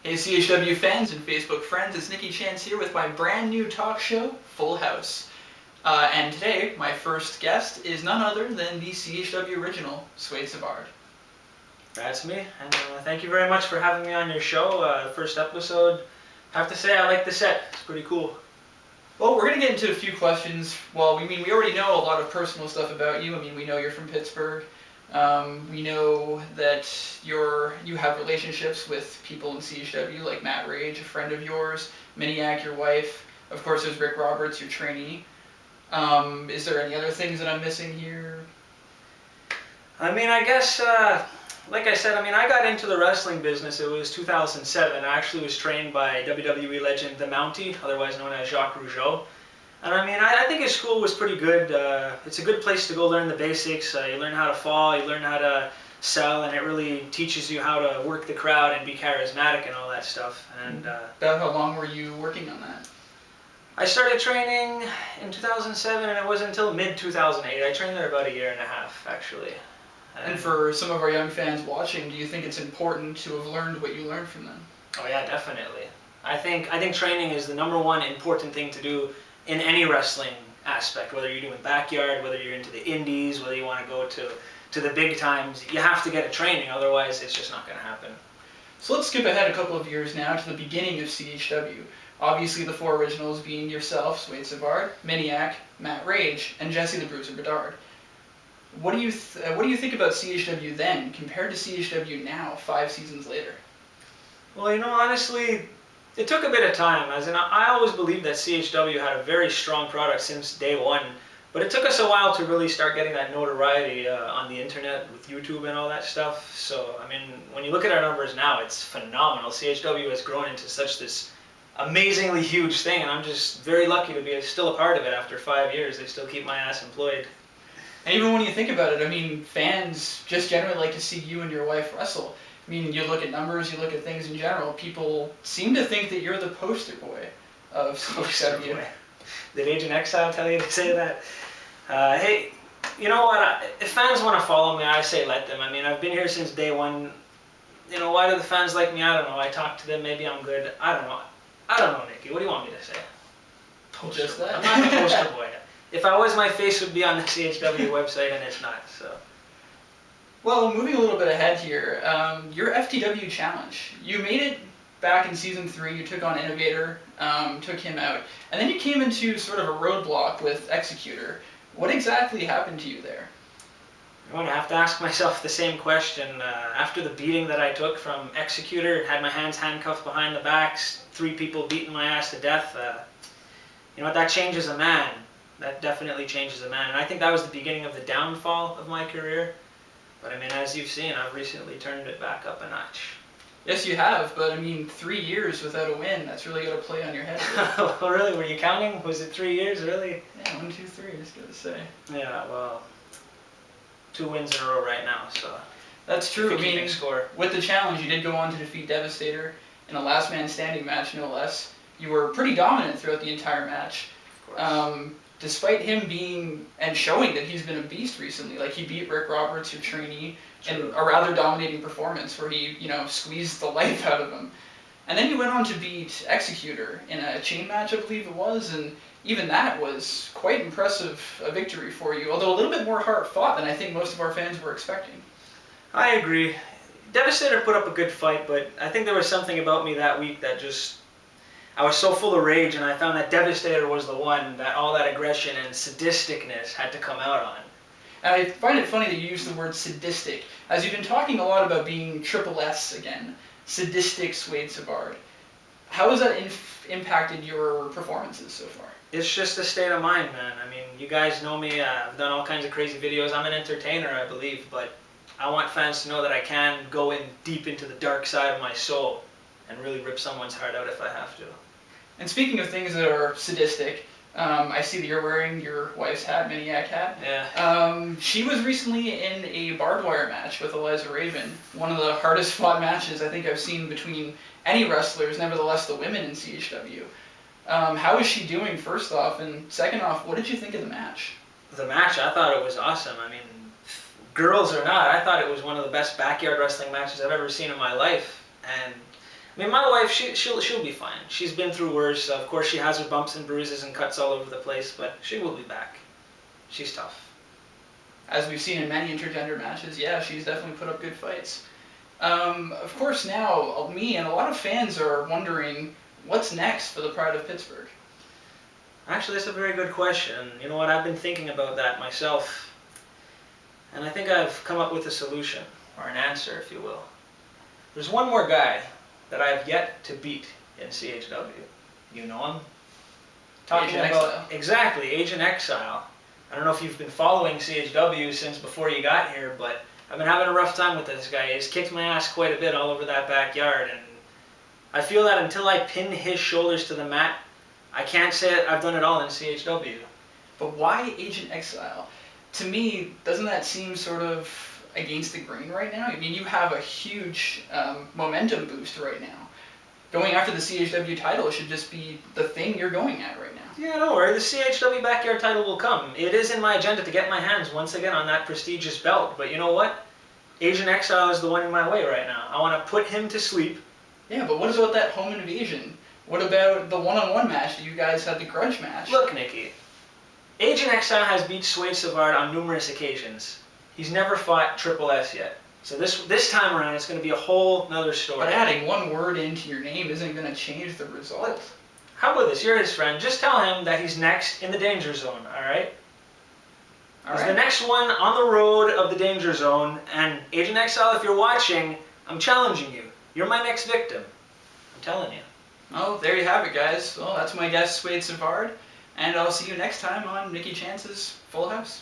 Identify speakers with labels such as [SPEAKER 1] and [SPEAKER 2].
[SPEAKER 1] Hey CHW fans and Facebook friends, it's Nikky Chance here with my brand new talk show, Full House. And today, my first guest is none other than the CHW original, Swede Savard.
[SPEAKER 2] That's me, and thank you very much for having me on your show. The first episode, I have to say I like the set. It's pretty cool.
[SPEAKER 1] Well, we're going to get into a few questions. Well, we already know a lot of personal stuff about you. We know you're from Pittsburgh. We know that you have relationships with people in CHW, like Matt Rage, a friend of yours, Miniac, your wife. Of course, there's Rick Roberts, your trainee. Is there any other things that I'm missing here?
[SPEAKER 2] I guess, like I said, I got into the wrestling business. It was 2007. I actually was trained by WWE legend The Mountie, otherwise known as Jacques Rougeau. And I think his school was pretty good. It's a good place to go learn the basics. You learn how to fall, you learn how to sell, and it really teaches you how to work the crowd and be charismatic and all that stuff. And
[SPEAKER 1] About how long were you working on that?
[SPEAKER 2] I started training in 2007, and it wasn't until mid-2008. I trained there about a year and a half, actually.
[SPEAKER 1] And for some of our young fans watching, do you think it's important to have learned what you learned from them?
[SPEAKER 2] Oh yeah, definitely. I think training is the #1 important thing to do in any wrestling aspect, whether you're doing backyard, whether you're into the indies, whether you want to go to the big times. You have to get a training, otherwise it's just not going to happen.
[SPEAKER 1] So let's skip ahead a couple of years now to the beginning of CHW. Obviously the four originals being yourself, Swede Savard, Miniac, Matt Rage, and Jesse the Bruiser Bedard. What do you think about CHW then compared to CHW now, 5 seasons later?
[SPEAKER 2] Well, honestly, it took a bit of time. As in, I always believed that CHW had a very strong product since day one, but it took us a while to really start getting that notoriety on the internet with YouTube and all that stuff. So, when you look at our numbers now, it's phenomenal. CHW has grown into such this amazingly huge thing, and I'm just very lucky to be still a part of it after 5 years. They still keep my ass employed.
[SPEAKER 1] And even when you think about it, fans just generally like to see you and your wife wrestle. You look at numbers, you look at things in general, people seem to think that you're the poster boy of CHW.
[SPEAKER 2] Did Agent Exile tell you to say that? Hey, you know what? If fans want to follow me, I say let them. I've been here since day one. Why do the fans like me? I don't know. I talk to them, maybe I'm good. I don't know, Nikky. What do you want me to say?
[SPEAKER 1] Just that.
[SPEAKER 2] I'm not the poster boy. If I was, my face would be on the CHW website, and it's not, so.
[SPEAKER 1] Well, moving a little bit ahead here, your FTW challenge. You made it back in season 3, you took on Innovator, took him out, and then you came into sort of a roadblock with Executor. What exactly happened to you there?
[SPEAKER 2] I'm going to have to ask myself the same question. After the beating that I took from Executor, had my hands handcuffed behind the backs, 3 people beating my ass to death, that changes a man. That definitely changes a man. And I think that was the beginning of the downfall of my career. But as you've seen, I've recently turned it back up a notch.
[SPEAKER 1] Yes, you have, but 3 years without a win, that's really got to play on your head.
[SPEAKER 2] Oh, really? Were you counting? Was it 3 years, really?
[SPEAKER 1] Yeah, 1, 2, 3, I just got to say.
[SPEAKER 2] Yeah, well, 2 wins in a row right now, so.
[SPEAKER 1] That's true.
[SPEAKER 2] Keeping score.
[SPEAKER 1] With the challenge, you did go on to defeat Devastator in a last man standing match, no less. You were pretty dominant throughout the entire match.
[SPEAKER 2] Of course.
[SPEAKER 1] Despite him being and showing that he's been a beast recently, like he beat Rick Roberts, your trainee, in a rather dominating performance where he, squeezed the life out of him. And then you went on to beat Executor in a chain match, I believe it was, and even that was quite impressive a victory for you, although a little bit more hard fought than I think most of our fans were expecting.
[SPEAKER 2] I agree. Devastator put up a good fight, but I think there was something about me that week that I was so full of rage, and I found that Devastator was the one that all that aggression and sadisticness had to come out on.
[SPEAKER 1] And I find it funny that you use the word sadistic, as you've been talking a lot about being triple S again, Sadistik Swede Savard. How has that impacted your performances so far?
[SPEAKER 2] It's just a state of mind, man. You guys know me, I've done all kinds of crazy videos. I'm an entertainer, I believe, but I want fans to know that I can go in deep into the dark side of my soul and really rip someone's heart out if I have to.
[SPEAKER 1] And speaking of things that are sadistic, I see that you're wearing your wife's hat, Miniac hat.
[SPEAKER 2] Yeah.
[SPEAKER 1] She was recently in a barbed wire match with Eliza Raven, one of the hardest fought matches I think I've seen between any wrestlers, nevertheless the women in CHW. How is she doing, first off, and second off, what did you think of the match?
[SPEAKER 2] The match, I thought it was awesome. girls or not, I thought it was one of the best backyard wrestling matches I've ever seen in my life. And I mean, my wife, she'll be fine. She's been through worse. Of course, she has her bumps and bruises and cuts all over the place, but she will be back. She's tough.
[SPEAKER 1] As we've seen in many intergender matches, yeah, she's definitely put up good fights. Of course, now me and a lot of fans are wondering what's next for the Pride of Pittsburgh.
[SPEAKER 2] Actually, that's a very good question. You know what? I've been thinking about that myself, and I think I've come up with a solution, or an answer, if you will. There's one more guy that I've yet to beat in CHW. You know him? Talking
[SPEAKER 1] Agent
[SPEAKER 2] about
[SPEAKER 1] Exile.
[SPEAKER 2] Exactly, Agent Exile. I don't know if you've been following CHW since before you got here, but I've been having a rough time with this guy. He's kicked my ass quite a bit all over that backyard, and I feel that until I pin his shoulders to the mat, I can't say I've done it all in CHW.
[SPEAKER 1] But why Agent Exile? To me, doesn't that seem sort of against the grain right now? I mean, you have a huge momentum boost right now. Going after the CHW title should just be the thing you're going at right now.
[SPEAKER 2] Yeah, don't worry. The CHW Backyard title will come. It is in my agenda to get my hands once again on that prestigious belt. But you know what? Agent Exile is the one in my way right now. I want to put him to sleep.
[SPEAKER 1] Yeah, but what about that home invasion? What about the one-on-one match that you guys had, the grudge match?
[SPEAKER 2] Look, Nikki. Agent Exile has beat Swede Savard on numerous occasions. He's never fought Triple S yet. So this time around, it's going to be a whole nother story.
[SPEAKER 1] But adding one word into your name isn't going to change the result.
[SPEAKER 2] How about this? You're his friend. Just tell him that he's next in the danger zone, alright? He's the next one on the road of the danger zone. And Agent Exile, if you're watching, I'm challenging you. You're my next victim. I'm telling you.
[SPEAKER 1] Oh, there you have it, guys. Well, that's my guest, Swede Savard. And I'll see you next time on Nikki Chance's Full House.